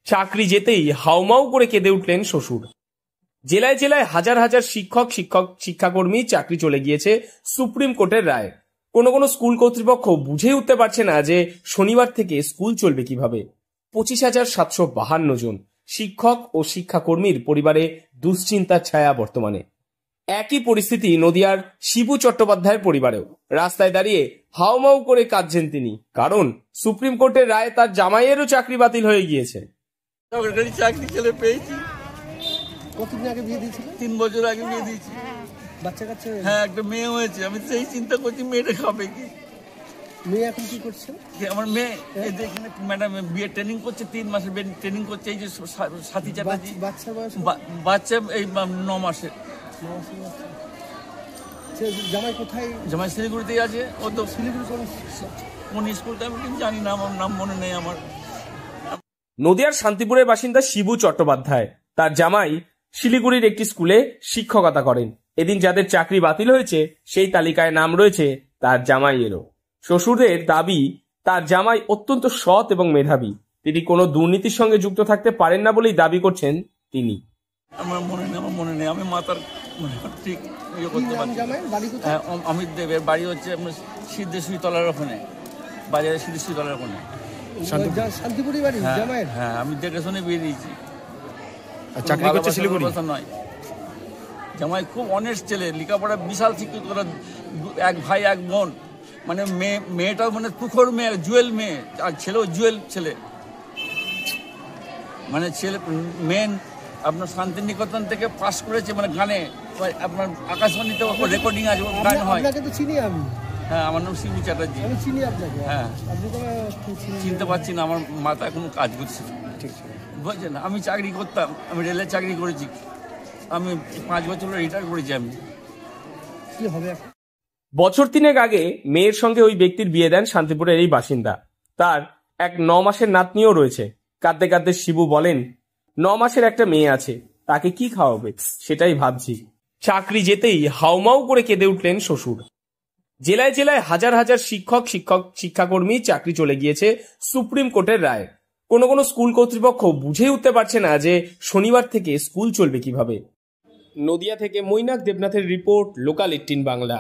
চাকরি যেতেই হাউমাউ করে কেঁদে উঠলেন শ্বশুর। জেলায় জেলায় হাজার হাজার শিক্ষাকর্মী চাকরি চলে গিয়েছে সুপ্রিম কোর্টের রায়। কোনো স্কুল কর্তৃপক্ষ বুঝেই উঠতে পারছে না যে শনিবার থেকে স্কুল চলবে কিভাবে। 25,752 জন শিক্ষক ও শিক্ষাকর্মীর পরিবারে দুশ্চিন্তার ছায়া বর্তমানে। একই পরিস্থিতি নদিয়ার শিবু চট্টোপাধ্যায়ের পরিবারেও। রাস্তায় দাঁড়িয়ে হাউমাউ করে কাঁদছেন তিনি, কারণ সুপ্রিম কোর্টের রায়ে তার জামাইয়েরও চাকরি বাতিল হয়ে গিয়েছে। চাকরি ছেলে পেয়েছি। কতদিন আগে বিয়ে দিয়েছিল? 3 বছর আগে বিয়ে দিয়েছি। বাচ্চা কাচ্চা? হ্যাঁ, একটা মেয়ে হয়েছে। আমি সেই চিন্তা করছি মেয়েটা খাবে কি। মেয়ে এখন কি করছে? আমার মেয়ে এখানে ম্যাডাম বিয়ে ট্রেনিং করছে, 3 মাসের ট্রেনিং করছে। এই যে সাথী চ্যাটার্জি। বাচ্চা এই 9 মাসের। জামাই কোথায়? জামাই শিলিগুড়িতেই আছে। ও তো শিলিগুড়ি কোন স্কুলটা আমি ঠিক জানি না, আমার নাম মনে নেই আমার। নদিয়ার শান্তিপুরের বাসিন্দা শিবু চট্টোপাধ্যায়, তার জামাই শিলিগুড়ির একটি স্কুলে শিক্ষকতা করেন। এদিন যাদের চাকরি বাতিল হয়েছে সেই তালিকায় নাম রয়েছে তার জামাইয়েরও। শ্বশুরের দাবি, তার জামাই অত্যন্ত সৎ এবং মেধাবী। তিনি কোনো দুর্নীতির সঙ্গে যুক্ত থাকতে পারেন না বলেই দাবি করছেন তিনি। আমার মনে নেই আমি মাতার ঠিক ইয়ে করতে পারছি। হ্যাঁ, অমিত দেবের বাড়ি হচ্ছে সিদ্ধেশ্বরী তলার ওখানে, বাজারে সিদ্ধেশ্বরী তলার ওখানে। শান্তিপুরি বাড়ি জামাইয়ের? হ্যাঁ, আমি দেখে শুনে বিয়ে দিয়েছি। চাকরি করছে শিলিগুড়ি? নয়, জামাই খুব অনেস্ট ছেলে, লেখাপড়া বিশাল শিক্ষিত, এক ভাই এক বোন। মানে মেয়েটাও মানে তুখোর মেয়ে, জুয়েল মেয়ে, আর ছেলেও জুয়েল ছেলে। মানে ছেলে মেন আপনার শান্তিনিকেতন থেকে পাস করেছে, মানে গানে আপনার আকাশবাণীতে রেকর্ডিং আছে, গান হয়। আপনাকে তো চিনি আমি। হ্যাঁ, আমার নাম শিবু চ্যাটার্জি। আমি চিনি আপনাকে। হ্যাঁ, আপনি তো চিনতে পারছি না, আমার মাথা এখনো কাজ করছে। ঠিক বুঝছেন, আমি চাকরি করতাম, আমি রেলের চাকরি করেছি। আমি 5 বছর রিটায়ার করেছি। আমি কি হবে? বছর 3 আগে মেয়ের সঙ্গে ওই ব্যক্তির বিয়ে দেন শান্তিপুরের এই বাসিন্দা। তার এক 9 মাসের নাতনিও রয়েছে। কাঁদতে কাঁদতে শিবু বলেন, 9 মাসের একটা মেয়ে আছে, তাকে কি খাওয়াবে সেটাই ভাবছি। চাকরি যেতেই হাউমাউ করে কেঁদে উঠলেন শ্বশুর। জেলায় জেলায় হাজার হাজার শিক্ষাকর্মী চাকরি চলে গিয়েছে সুপ্রিম কোর্টের রায়। কোনো স্কুল কর্তৃপক্ষ বুঝেই উঠতে পারছে না যে শনিবার থেকে স্কুল চলবে কিভাবে। নদিয়া থেকে মৈনাক দেবনাথের রিপোর্ট, লোকাল 18 বাংলা।